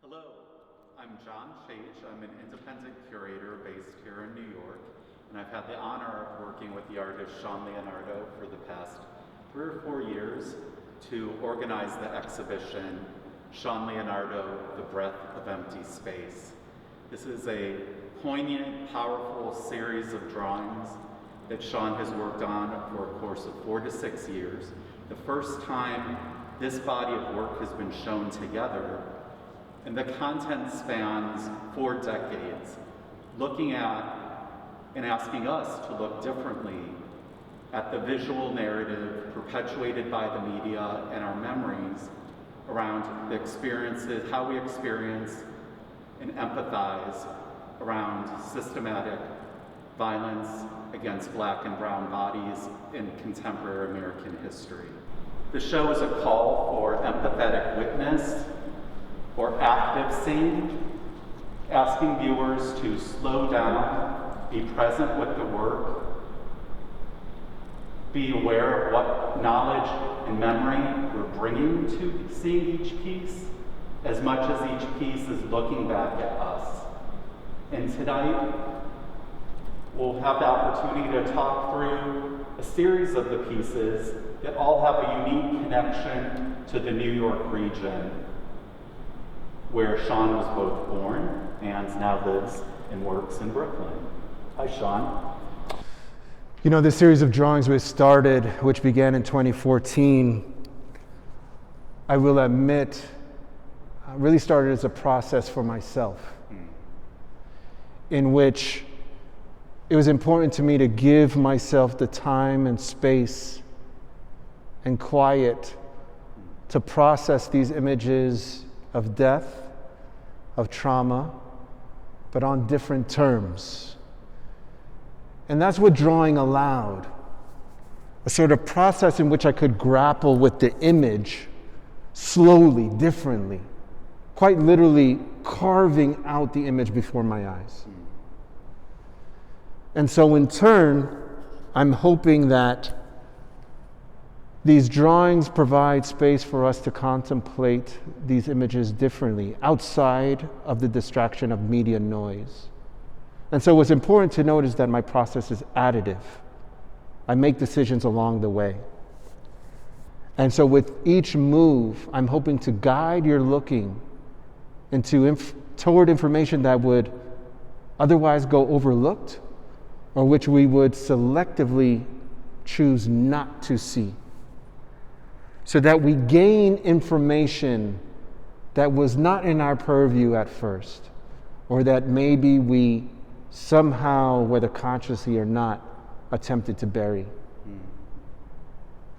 Hello, I'm John Chaich. I'm an independent curator based here in New York, and I've had the honor of working with the artist Shaun Leonardo for the past 3 or 4 years to organize the exhibition Shaun Leonardo, The Breath of Empty Space. This is a poignant, powerful series of drawings that Shaun has worked on for a course of 4 to 6 years. The first time this body of work has been shown together, and the content spans 4 decades, looking at and asking us to look differently at the visual narrative perpetuated by the media and our memories around the experiences, how we experience and empathize around systematic violence against Black and brown bodies in contemporary American history. The show is a call for empathetic witness or active seeing, asking viewers to slow down, be present with the work, be aware of what knowledge and memory we're bringing to seeing each piece, as much as each piece is looking back at us. And tonight, we'll have the opportunity to talk through a series of the pieces that all have a unique connection to the New York region, where Shaun was both born and now lives and works in Brooklyn. Hi, Shaun. You know, this series of drawings which began in 2014, I will admit, really started as a process for myself, in which it was important to me to give myself the time and space and quiet to process these images of death, of trauma, but on different terms. And that's what drawing allowed, a sort of process in which I could grapple with the image slowly, differently, quite literally carving out the image before my eyes. And so in turn, I'm hoping that these drawings provide space for us to contemplate these images differently, outside of the distraction of media noise. And so what's important to note is that my process is additive. I make decisions along the way. And so with each move, I'm hoping to guide your looking toward information that would otherwise go overlooked, or which we would selectively choose not to see, so that we gain information that was not in our purview at first, or that maybe we somehow, whether consciously or not, attempted to bury.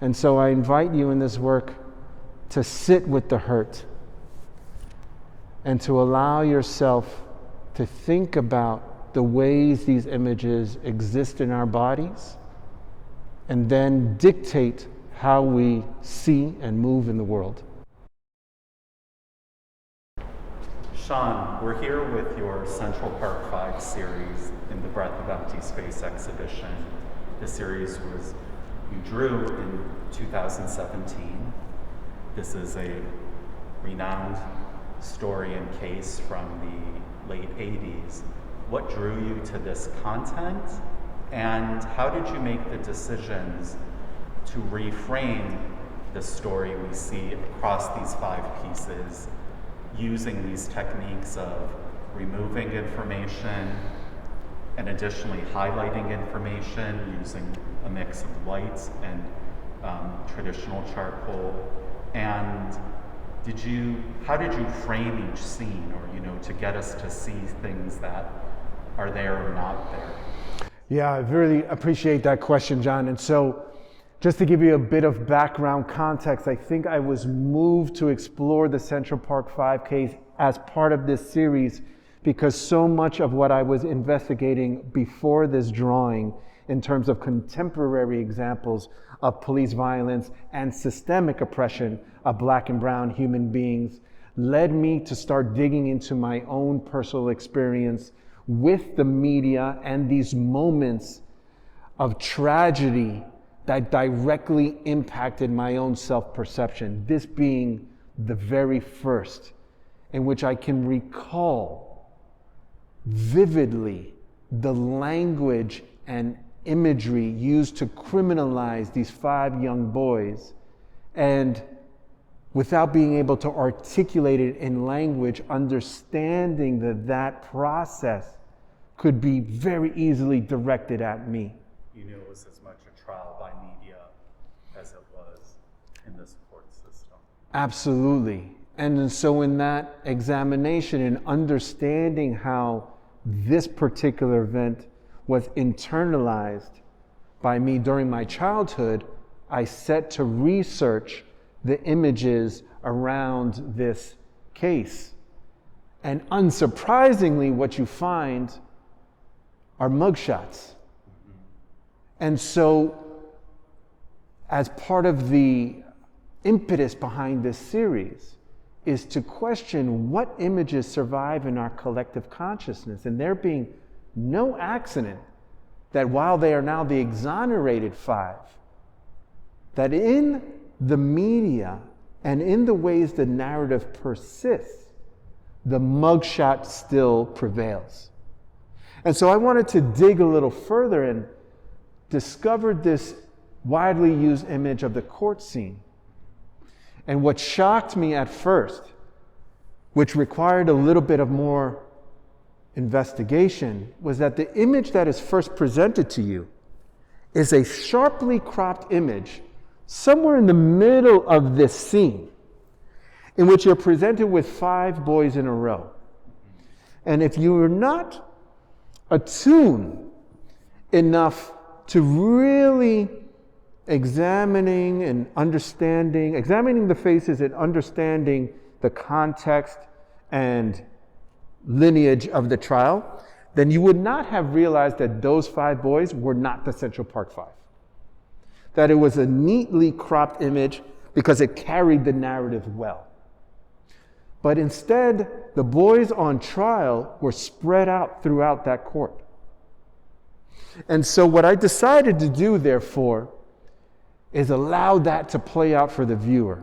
And so I invite you in this work to sit with the hurt and to allow yourself to think about the ways these images exist in our bodies, and then dictate how we see and move in the world. Shaun, we're here with your Central Park 5 series in the Breath of Empty Space exhibition. The series you drew in 2017. This is a renowned story and case from the late 80s. What drew you to this content, and how did you make the decisions to reframe the story we see across these 5 pieces, using these techniques of removing information and additionally highlighting information using a mix of lights and traditional charcoal? And how did you frame each scene, or to get us to see things that are there or not there? Yeah, I really appreciate that question, John. And so, just to give you a bit of background context, I think I was moved to explore the Central Park 5 case as part of this series because so much of what I was investigating before this drawing in terms of contemporary examples of police violence and systemic oppression of Black and brown human beings led me to start digging into my own personal experience with the media and these moments of tragedy that directly impacted my own self-perception, this being the very first in which I can recall vividly the language and imagery used to criminalize these 5 young boys, and without being able to articulate it in language, understanding that that process could be very easily directed at me. You knew it was as much a trial by media as it was in the support system. Absolutely. And so in that examination and understanding how this particular event was internalized by me during my childhood, I set to research the images around this case. And unsurprisingly, what you find are mugshots. And so, as part of the impetus behind this series is to question what images survive in our collective consciousness, and there being no accident that while they are now the exonerated 5, that in the media and in the ways the narrative persists, the mugshot still prevails. And so I wanted to dig a little further and discovered this widely used image of the court scene. And what shocked me at first, which required a little bit of more investigation, was that the image that is first presented to you is a sharply cropped image somewhere in the middle of this scene, in which you're presented with 5 boys in a row. And if you are not attuned enough to really examining the faces and understanding the context and lineage of the trial, then you would not have realized that those 5 boys were not the Central Park 5. That it was a neatly cropped image because it carried the narrative well. But instead, the boys on trial were spread out throughout that court. And so what I decided to do, therefore, is allow that to play out for the viewer.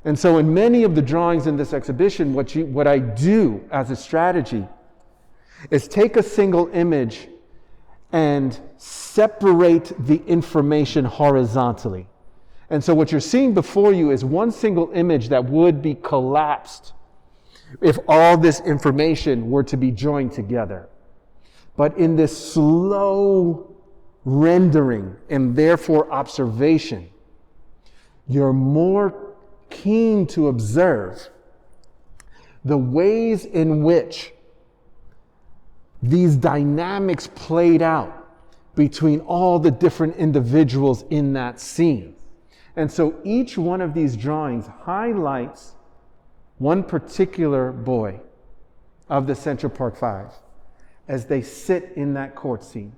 And so in many of the drawings in this exhibition, what I do as a strategy is take a single image and separate the information horizontally. And so what you're seeing before you is one single image that would be collapsed if all this information were to be joined together. But in this slow rendering and therefore observation, you're more keen to observe the ways in which these dynamics played out between all the different individuals in that scene. And so each one of these drawings highlights one particular boy of the Central Park 5 as they sit in that court scene.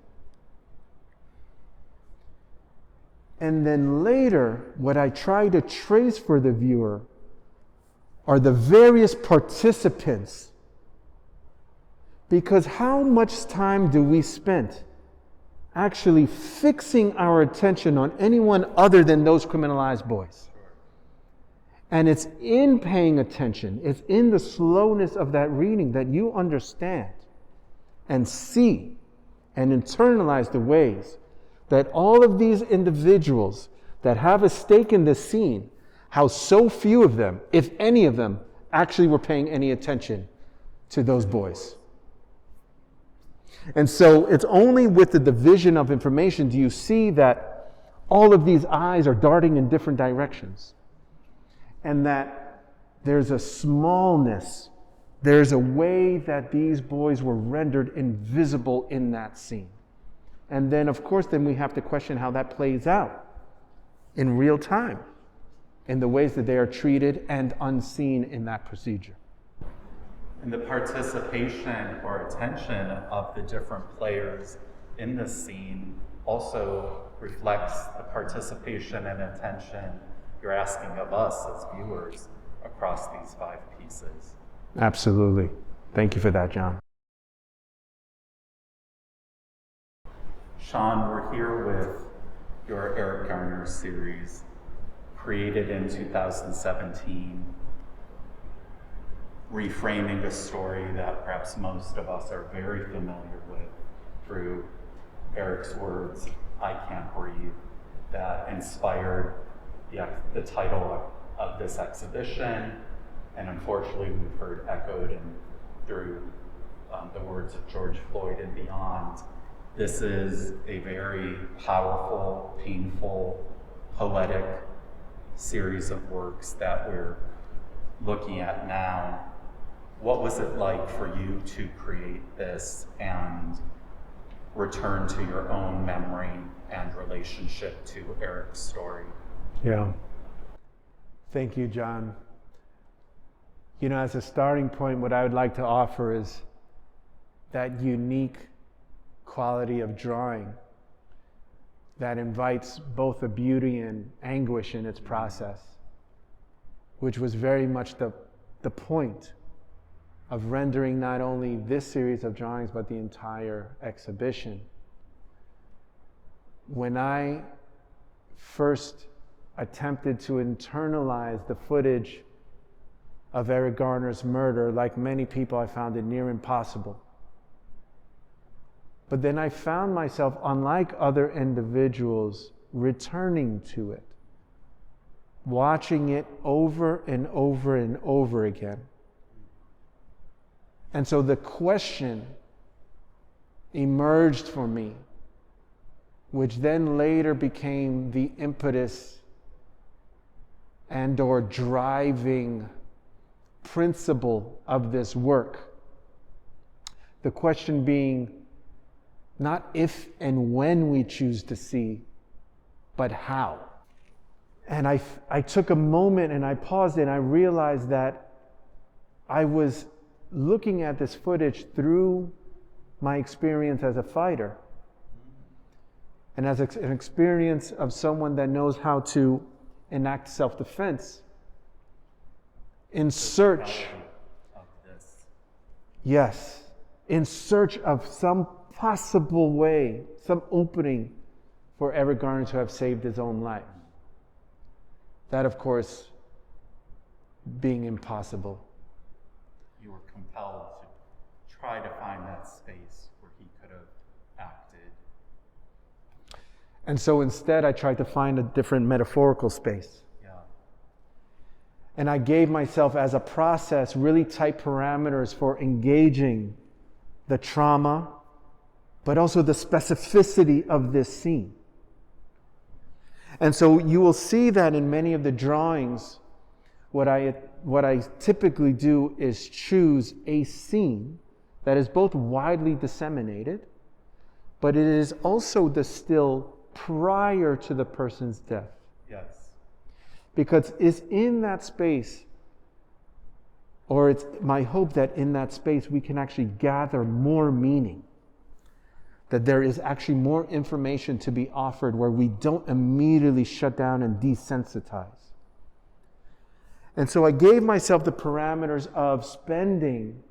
And then later, what I try to trace for the viewer are the various participants. Because how much time do we spend actually fixing our attention on anyone other than those criminalized boys? And it's in paying attention, it's in the slowness of that reading that you understand and see and internalize the ways that all of these individuals that have a stake in this scene, how so few of them, if any of them, actually were paying any attention to those boys. And so it's only with the division of information do you see that all of these eyes are darting in different directions. And that there's a smallness, there's a way that these boys were rendered invisible in that scene. And then, of course, then we have to question how that plays out in real time, in the ways that they are treated and unseen in that procedure. And the participation or attention of the different players in this scene also reflects the participation and attention you're asking of us as viewers across these 5 pieces. Absolutely. Thank you for that, John. Shaun, we're here with your Eric Garner series, created in 2017. reframing a story that perhaps most of us are very familiar with through Eric's words, "I Can't Breathe," that inspired the title of this exhibition, and unfortunately we've heard echoed through the words of George Floyd and beyond. This is a very powerful, painful, poetic series of works that we're looking at now. What was it like for you to create this and return to your own memory and relationship to Eric's story? Yeah. Thank you, John. You know, as a starting point, what I would like to offer is that unique quality of drawing that invites both the beauty and anguish in its process, which was very much the point of rendering not only this series of drawings, but the entire exhibition. When I first attempted to internalize the footage of Eric Garner's murder, like many people, I found it near impossible. But then I found myself, unlike other individuals, returning to it, watching it over and over and over again. And so the question emerged for me, which then later became the impetus and/or driving principle of this work. The question being not if and when we choose to see, but how. And I took a moment and I paused and I realized that I was looking at this footage through my experience as a fighter and as an experience of someone that knows how to enact self-defense in search of this. Yes, in search of some possible way, some opening for Eric Garner to have saved his own life. That, of course, being impossible. You were compelled to try to find that space where he could have acted. And so instead, I tried to find a different metaphorical space. Yeah. And I gave myself, as a process, really tight parameters for engaging the trauma, but also the specificity of this scene. And so you will see that in many of the drawings, what I typically do is choose a scene that is both widely disseminated, but it is also the still prior to the person's death. Yes. Because it's in that space, or it's my hope that in that space we can actually gather more meaning, that there is actually more information to be offered where we don't immediately shut down and desensitize. And so I gave myself the parameters of spending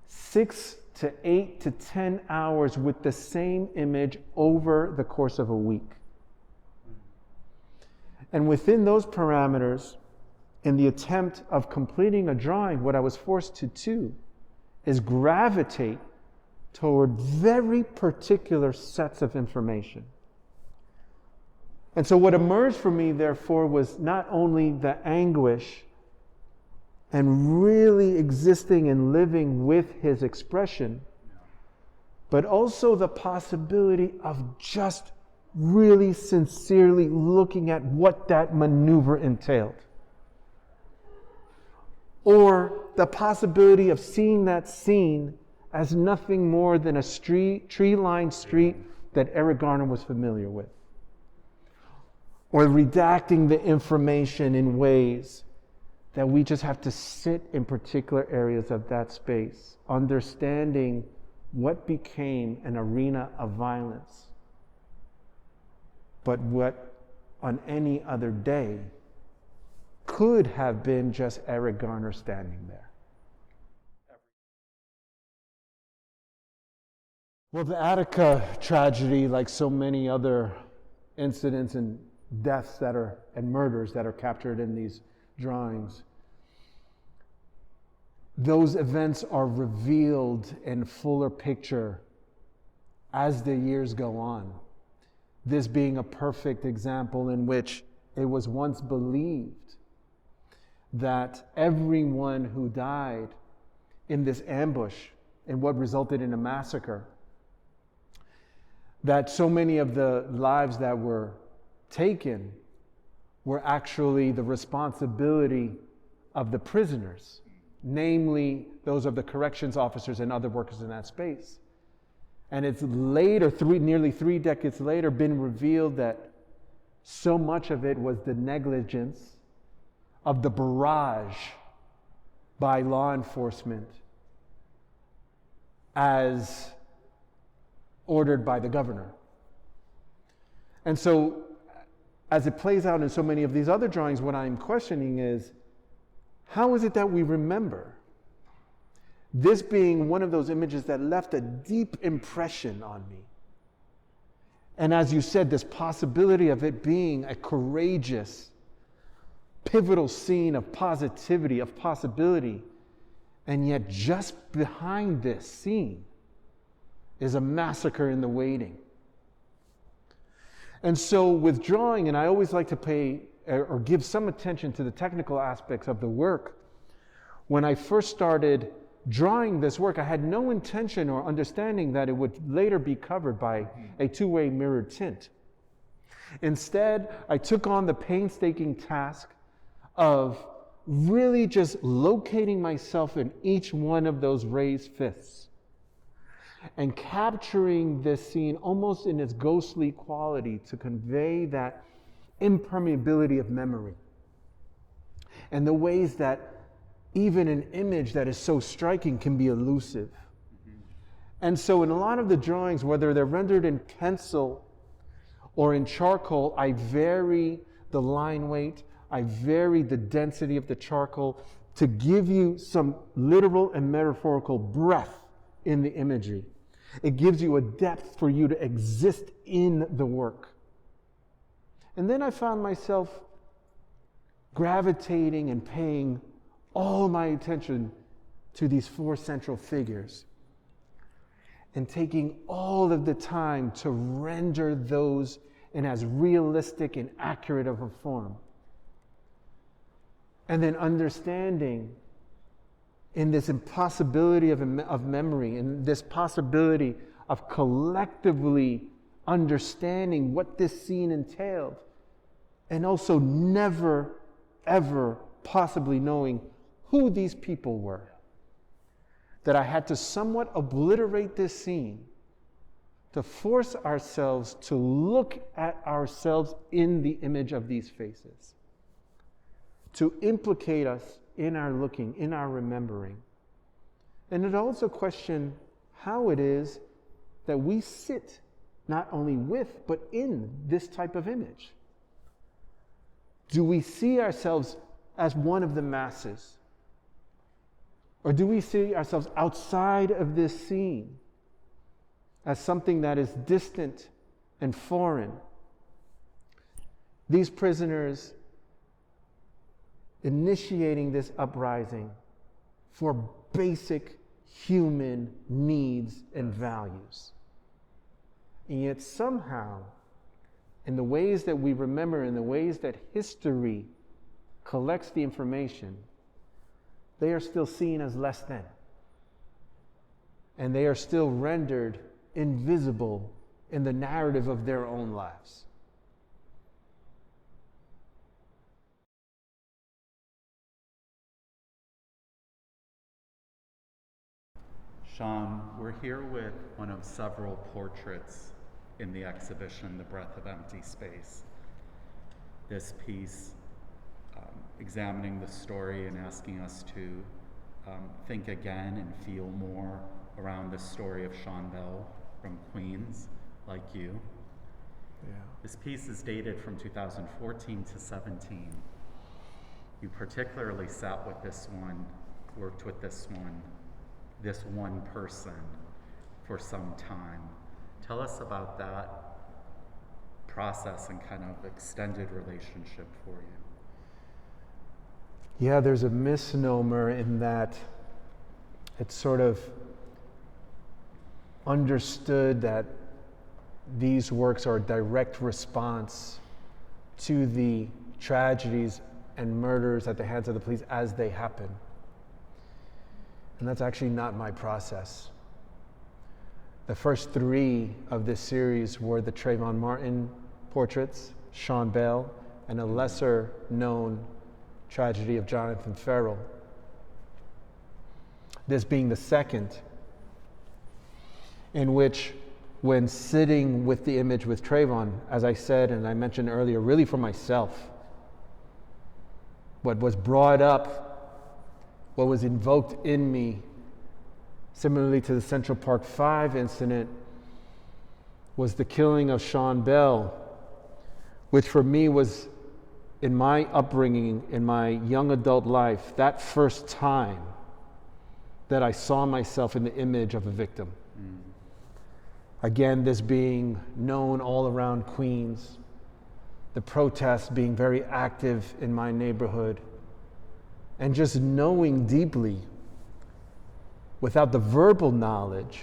6 to 8 to 10 hours with the same image over the course of a week. And within those parameters, in the attempt of completing a drawing, what I was forced to do is gravitate toward very particular sets of information. And so what emerged for me, therefore, was not only the anguish and really existing and living with his expression, but also the possibility of just really sincerely looking at what that maneuver entailed. Or the possibility of seeing that scene as nothing more than a tree-lined street that Eric Garner was familiar with. Or redacting the information in ways that we just have to sit in particular areas of that space, understanding what became an arena of violence, but what on any other day could have been just Eric Garner standing there. Well, the Attica tragedy, like so many other incidents and deaths and murders that are captured in these drawings, those events are revealed in fuller picture as the years go on. This being a perfect example in which it was once believed that everyone who died in this ambush, in what resulted in a massacre, that so many of the lives that were taken were actually the responsibility of the prisoners, namely those of the corrections officers and other workers in that space. And it's later, nearly 3 decades later, been revealed that so much of it was the negligence of the barrage by law enforcement as ordered by the governor. And so, as it plays out in so many of these other drawings, what I'm questioning is, how is it that we remember? This being one of those images that left a deep impression on me. And as you said, this possibility of it being a courageous, pivotal scene of positivity, of possibility, and yet just behind this scene is a massacre in the waiting. And so with drawing, and I always like to pay or give some attention to the technical aspects of the work, when I first started drawing this work, I had no intention or understanding that it would later be covered by a two-way mirrored tint. Instead, I took on the painstaking task of really just locating myself in each one of those raised fists and capturing this scene almost in its ghostly quality to convey that impermeability of memory and the ways that even an image that is so striking can be elusive. And so in a lot of the drawings, whether they're rendered in pencil or in charcoal, I vary the line weight, I vary the density of the charcoal to give you some literal and metaphorical breadth in the imagery. It gives you a depth for you to exist in the work. And then I found myself gravitating and paying all my attention to these 4 central figures and taking all of the time to render those in as realistic and accurate of a form. And then understanding in this impossibility of memory, in this possibility of collectively understanding what this scene entailed, and also never, ever possibly knowing who these people were, that I had to somewhat obliterate this scene to force ourselves to look at ourselves in the image of these faces, to implicate us in our looking, in our remembering. And it also questioned how it is that we sit not only with, but in this type of image. Do we see ourselves as one of the masses? Or do we see ourselves outside of this scene as something that is distant and foreign? These prisoners initiating this uprising for basic human needs and values. And yet somehow, in the ways that we remember, in the ways that history collects the information, they are still seen as less than. And they are still rendered invisible in the narrative of their own lives. Shaun, we're here with one of several portraits in the exhibition, The Breath of Empty Space. This piece examining the story and asking us to think again and feel more around the story of Shaun Bell from Queens, like you. Yeah. This piece is dated from 2014 to 17. You particularly sat with this one, worked with this one person for some time. Tell us about that process and kind of extended relationship for you. Yeah, there's a misnomer in that It sort of understood that these works are a direct response to the tragedies and murders at the hands of the police as they happen. And that's actually not my process. The first 3 of this series were the Trayvon Martin portraits, Sean Bell, and a lesser known tragedy of Jonathan Ferrell. This being the second, in which, when sitting with the image with Trayvon, as I said and I mentioned earlier, really for myself, what was brought up, what was invoked in me, similarly to the Central Park 5 incident, was the killing of Sean Bell, which for me was, in my upbringing, in my young adult life, that first time that I saw myself in the image of a victim. Again, this being known all around Queens, the protests being very active in my neighborhood, and just knowing deeply, without the verbal knowledge,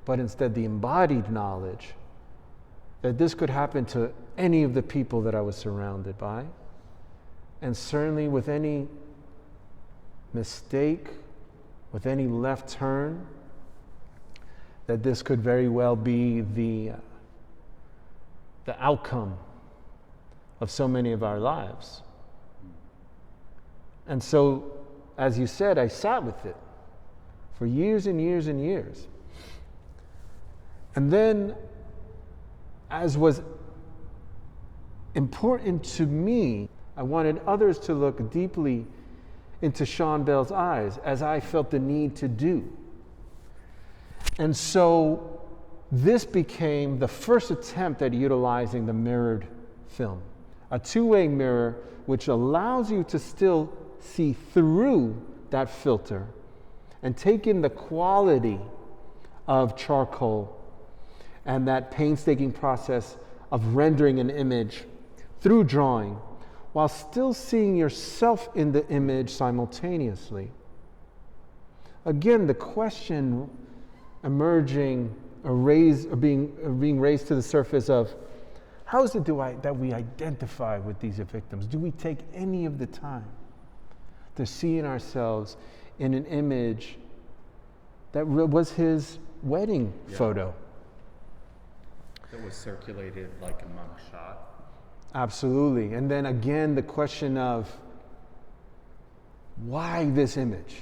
but instead the embodied knowledge, that this could happen to any of the people that I was surrounded by, and certainly with any mistake, with any left turn, that this could very well be the outcome of so many of our lives. And so, as you said, I sat with it for years and years and years. And then, as was important to me, I wanted others to look deeply into Sean Bell's eyes, as I felt the need to do. And so this became the first attempt at utilizing the mirrored film, a two-way mirror which allows you to still see through that filter and take in the quality of charcoal and that painstaking process of rendering an image through drawing, while still seeing yourself in the image simultaneously. Again, the question emerging or being raised to the surface of, how is it that we identify with these victims? Do we take any of the time to see in ourselves in an image that was his wedding photo? That was circulated like a mugshot. Absolutely. And then again, the question of, why this image?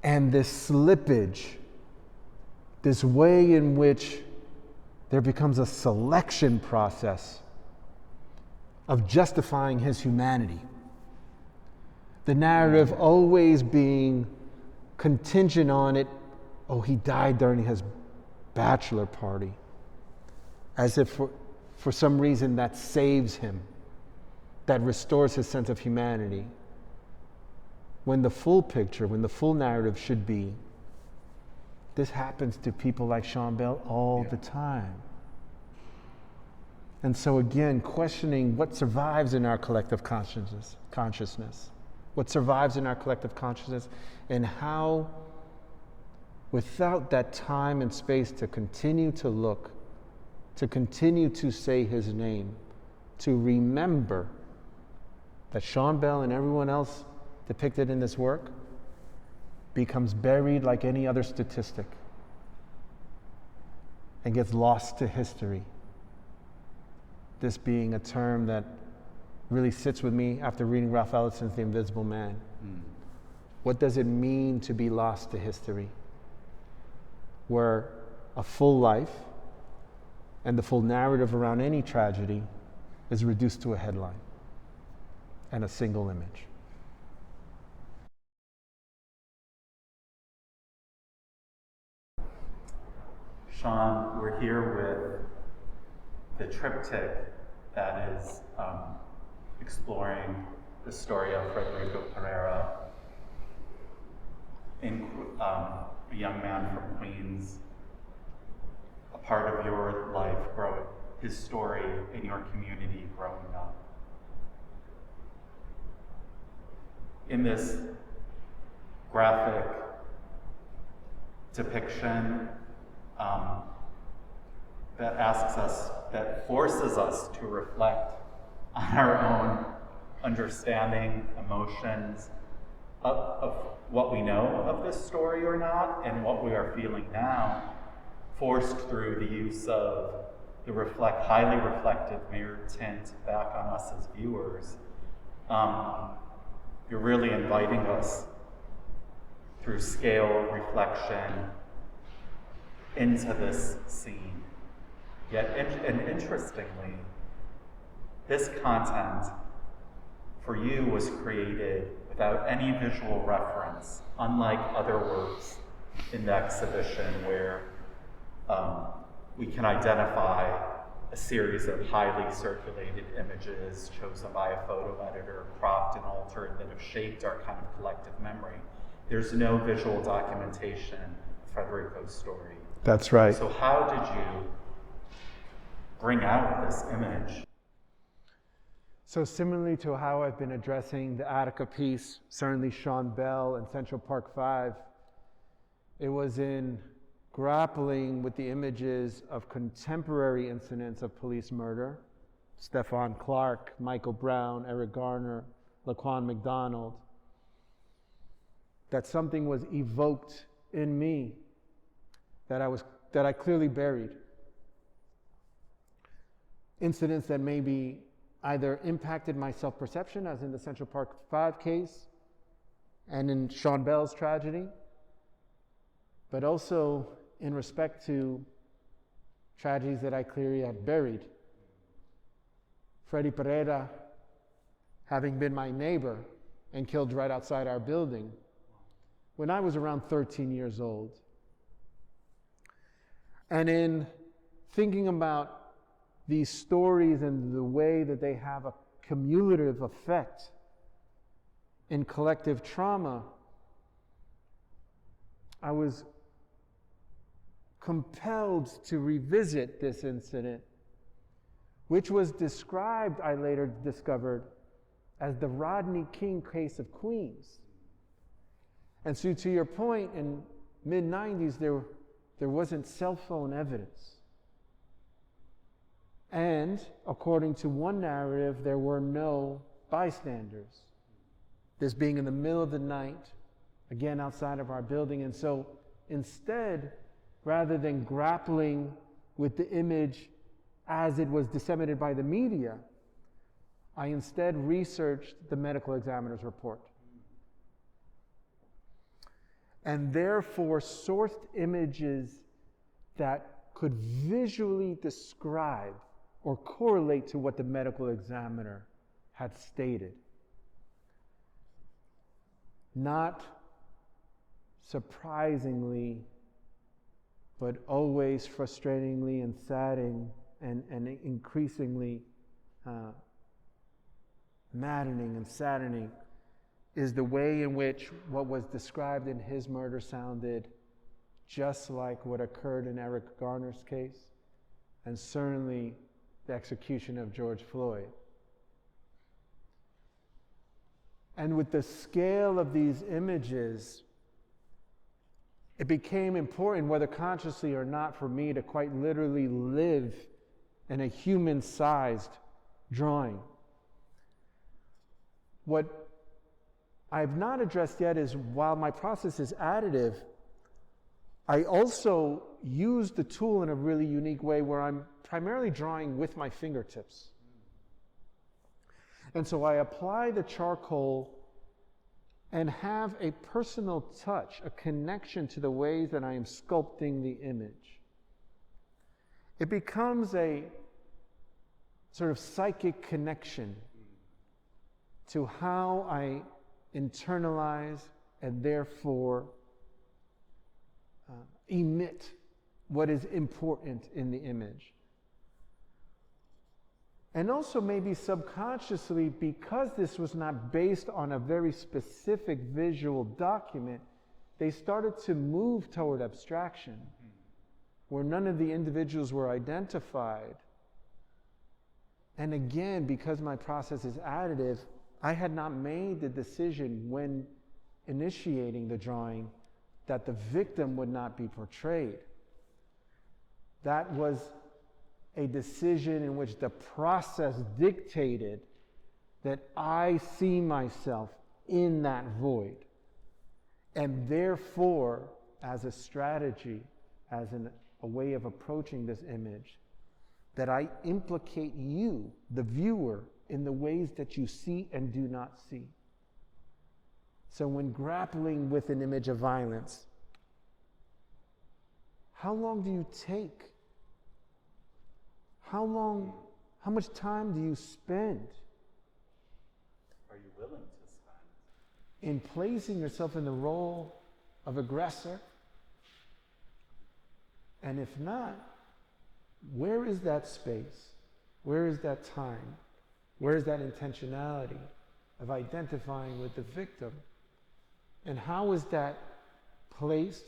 And this slippage, this way in which there becomes a selection process of justifying his humanity. The narrative always being contingent on it, oh, he died during his bachelor party. As if for some reason that saves him, that restores his sense of humanity. When the full picture, when the full narrative should be, this happens to people like Sean Bell all the time. And so again, questioning what survives in our collective consciousness, what survives in our collective consciousness, and how, without that time and space to continue to look, to continue to say his name, to remember that Sean Bell and everyone else depicted in this work becomes buried like any other statistic and gets lost to history. This being a term that really sits with me after reading Ralph Ellison's The Invisible Man. What does it mean to be lost to history? Where a full life and the full narrative around any tragedy is reduced to a headline and a single image. Shaun, we're here with the triptych that is exploring the story of Rodrigo Pereira, a young man from Queens, a part of your life, his story in your community growing up. In this graphic depiction that forces us to reflect on our own understanding, emotions of what we know of this story or not, and what we are feeling now, forced through the use of the highly reflective mirror tint back on us as viewers. You're really inviting us through scale, reflection, into this scene. And interestingly, this content for you was created without any visual reference, unlike other works in the exhibition where we can identify a series of highly circulated images chosen by a photo editor, cropped and altered, that have shaped our kind of collective memory. There's no visual documentation of Federico's story. That's right. So how did you bring out this image? So similarly to how I've been addressing the Attica piece, certainly Sean Bell and Central Park 5, it was in grappling with the images of contemporary incidents of police murder, Stephon Clark, Michael Brown, Eric Garner, Laquan McDonald, that something was evoked in me that I clearly buried. Incidents that maybe either impacted my self-perception, as in the Central Park 5 case, and in Sean Bell's tragedy, but also in respect to tragedies that I clearly had buried. Freddy Pereira having been my neighbor and killed right outside our building when I was around 13 years old. And in thinking about these stories and the way that they have a cumulative effect in collective trauma, I was compelled to revisit this incident, which was described, I later discovered, as the Rodney King case of Queens. And so to your point, in mid-90s, there wasn't cell phone evidence. And according to one narrative, there were no bystanders. This being in the middle of the night, again outside of our building. And so instead, rather than grappling with the image as it was disseminated by the media, I instead researched the medical examiner's report. And therefore sourced images that could visually describe or correlate to what the medical examiner had stated. Not surprisingly, but always frustratingly and saddening and increasingly maddening and saddening is the way in which what was described in his murder sounded just like what occurred in Eric Garner's case, and certainly the execution of George Floyd. And with the scale of these images, it became important, whether consciously or not, for me to quite literally live in a human-sized drawing. What I've not addressed yet is, while my process is additive, I also use the tool in a really unique way where I'm primarily drawing with my fingertips. And so I apply the charcoal and have a personal touch, a connection to the ways that I am sculpting the image. It becomes a sort of psychic connection to how I internalize and therefore emit what is important in the image. And also maybe subconsciously, because this was not based on a very specific visual document, they started to move toward abstraction, where none of the individuals were identified. And again, because my process is additive, I had not made the decision when initiating the drawing that the victim would not be portrayed. That was a decision in which the process dictated that I see myself in that void. And therefore, as a strategy, as a way of approaching this image, that I implicate you, the viewer, in the ways that you see and do not see. So when grappling with an image of violence, how long do you take? How much time do you spend? Are you willing to spend? In placing yourself in the role of aggressor? And if not, where is that space? Where is that time? Where is that intentionality of identifying with the victim? And how is that placed?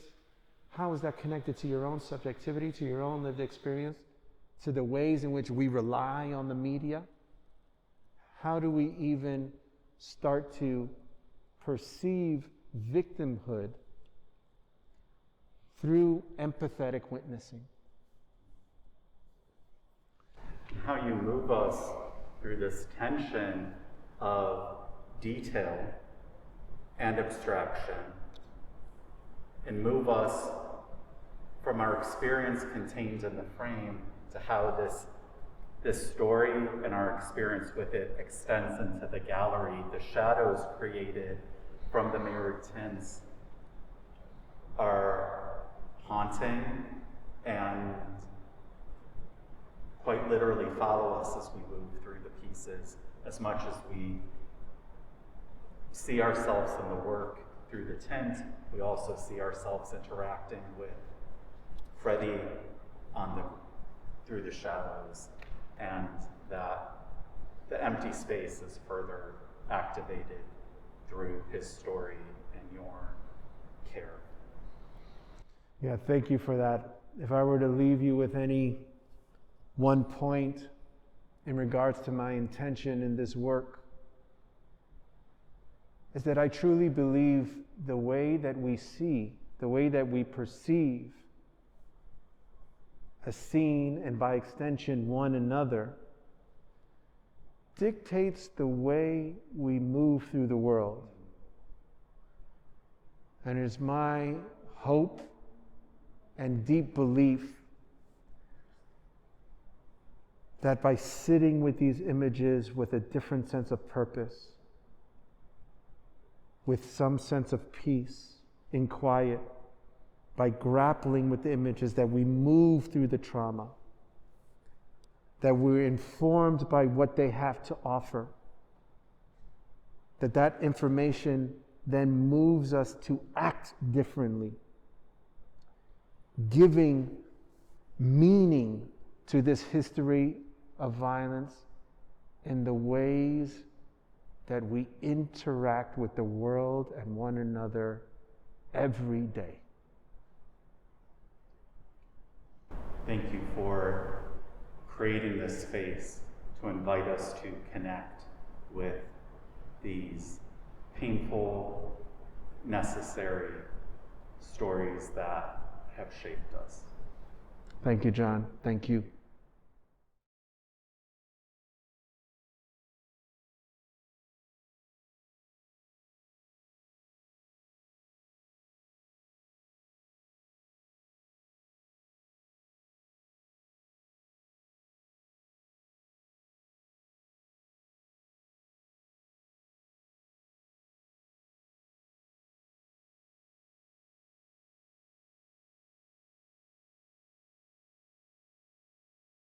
How is that connected to your own subjectivity, to your own lived experience, to the ways in which we rely on the media? How do we even start to perceive victimhood through empathetic witnessing? How you move us through this tension of detail and abstraction, and move us from our experience contained in the frame to how this story and our experience with it extends into the gallery. The shadows created from the mirrored tints are haunting and quite literally follow us as we move through the pieces, as much as we see ourselves in the work through the tint. We also see ourselves interacting with Freddie through the shadows, and that the empty space is further activated through his story and your care. Yeah, thank you for that. If I were to leave you with any one point in regards to my intention in this work, is that I truly believe the way that we see, the way that we perceive a scene, and by extension one another, dictates the way we move through the world. And it is my hope and deep belief that by sitting with these images with a different sense of purpose, with some sense of peace, in quiet, by grappling with the images, that we move through the trauma, that we're informed by what they have to offer, that information then moves us to act differently, giving meaning to this history of violence in the ways that we interact with the world and one another every day. Thank you for creating this space to invite us to connect with these painful, necessary stories that have shaped us. Thank you, John. Thank you.